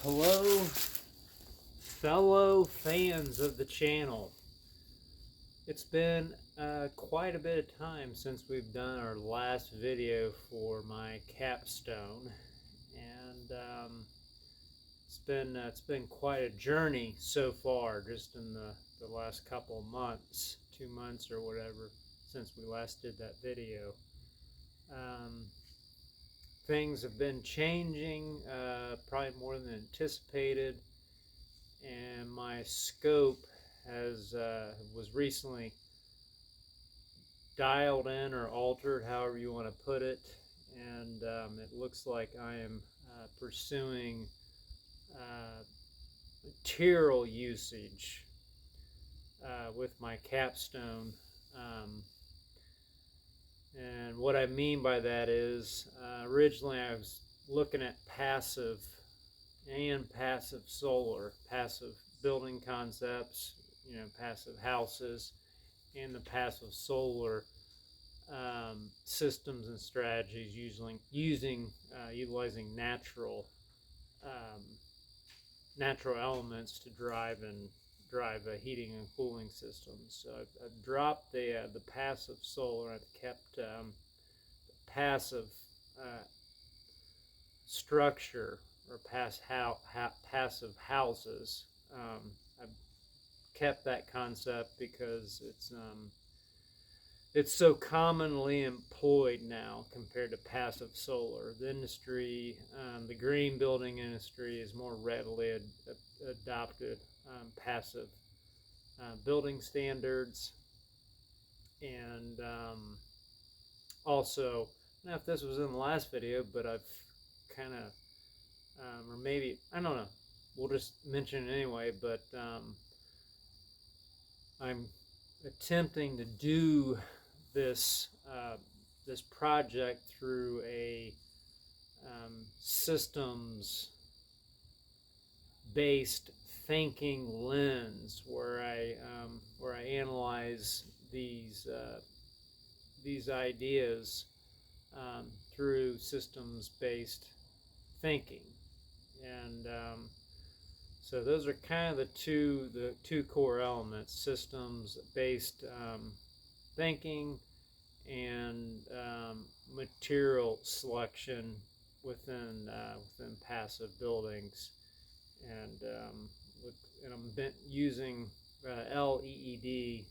Hello, fellow fans of the channel. It's been quite a bit of time since we've done our last video for my capstone, and it's been quite a journey so far, just in the last couple of months, 2 months or whatever, since we last did that video. Things have been changing, probably more than anticipated, and my scope was recently dialed in or altered, however you want to put it, and it looks like I am pursuing material usage with my capstone. And what I mean by that is, originally I was looking at passive solar, passive building concepts, passive houses, and the passive solar systems and strategies, utilizing natural elements to drive heating and cooling systems. So I've dropped the passive solar. I've kept the passive structure or passive houses. I've kept that concept because it's so commonly employed now compared to passive solar. The industry, the green building industry, is more readily adopted passive building standards, and also, I don't know if this was in the last video, but I've kind of, or maybe, I don't know, we'll just mention it anyway, but I'm attempting to do this project through a systems-based thinking lens, where I analyze these ideas through systems-based thinking, and so those are kind of the two core elements: systems-based thinking and material selection within passive buildings. And I'm using LEED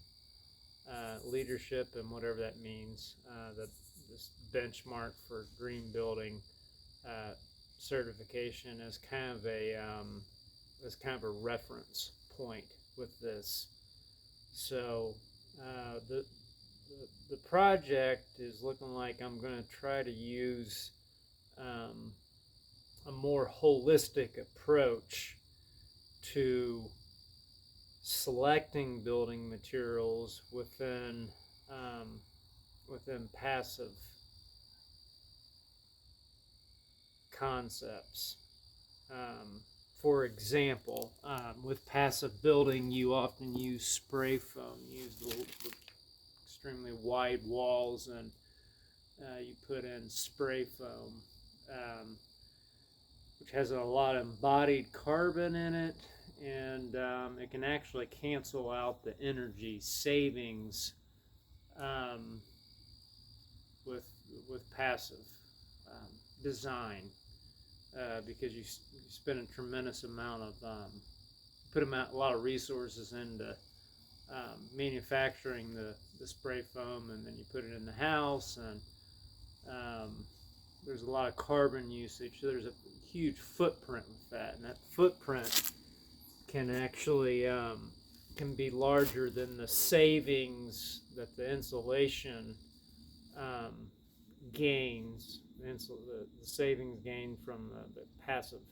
leadership, and whatever that means, this benchmark for green building certification, as kind of a reference point with this. So the project is looking like I'm going to try to use a more holistic approach to selecting building materials within passive concepts. For example, with passive building, you often use spray foam. You use the extremely wide walls, and you put in spray foam, which has a lot of embodied carbon in it, and it can actually cancel out the energy savings with passive design, because you spend a tremendous amount of put a lot of resources into manufacturing the spray foam, and then you put it in the house, and there's a lot of carbon usage. So there's a huge footprint with that, and that footprint can actually can be larger than the savings that the insulation gains, the savings gained from the passive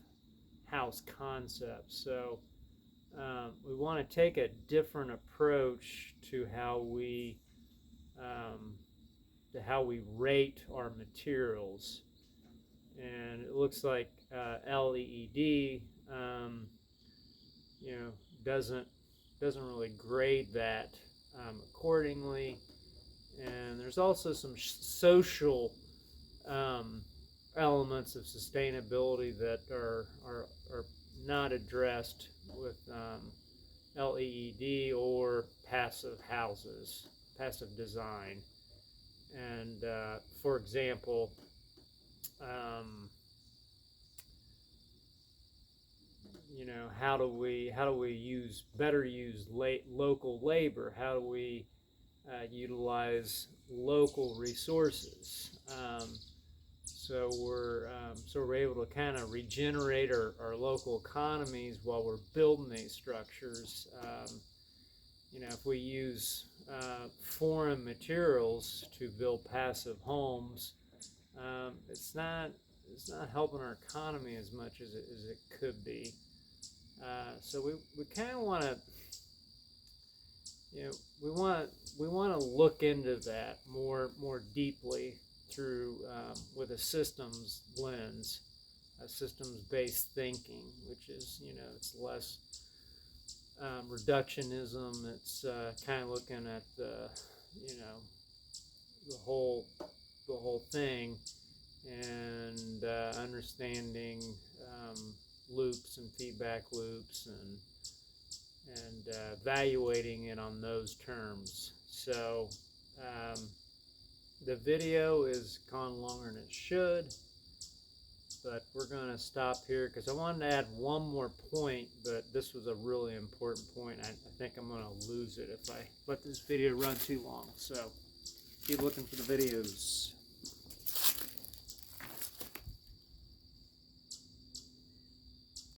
house concept. So we want to take a different approach to how we rate our materials, and it looks like LEED doesn't really grade that accordingly. And there's also some social elements of sustainability that are not addressed with LEED or passive houses, passive design. And for example, you know, how do we better use local labor? How do we utilize local resources? So we're able to kind of regenerate our local economies while we're building these structures. You know, if we use foreign materials to build passive homes, it's not helping our economy as much as it could be. So we kind of want to, you know, we want to look into that more deeply through with a systems lens, a systems-based thinking, which is, you know, it's less reductionism. It's kind of looking at the, you know, the whole thing, and understanding loops and feedback loops, and evaluating it on those terms. So the video is gone longer than it should, but we're going to stop here because I wanted to add one more point, but this was a really important point. I think I'm going to lose it if I let this video run too long. So keep looking for the videos.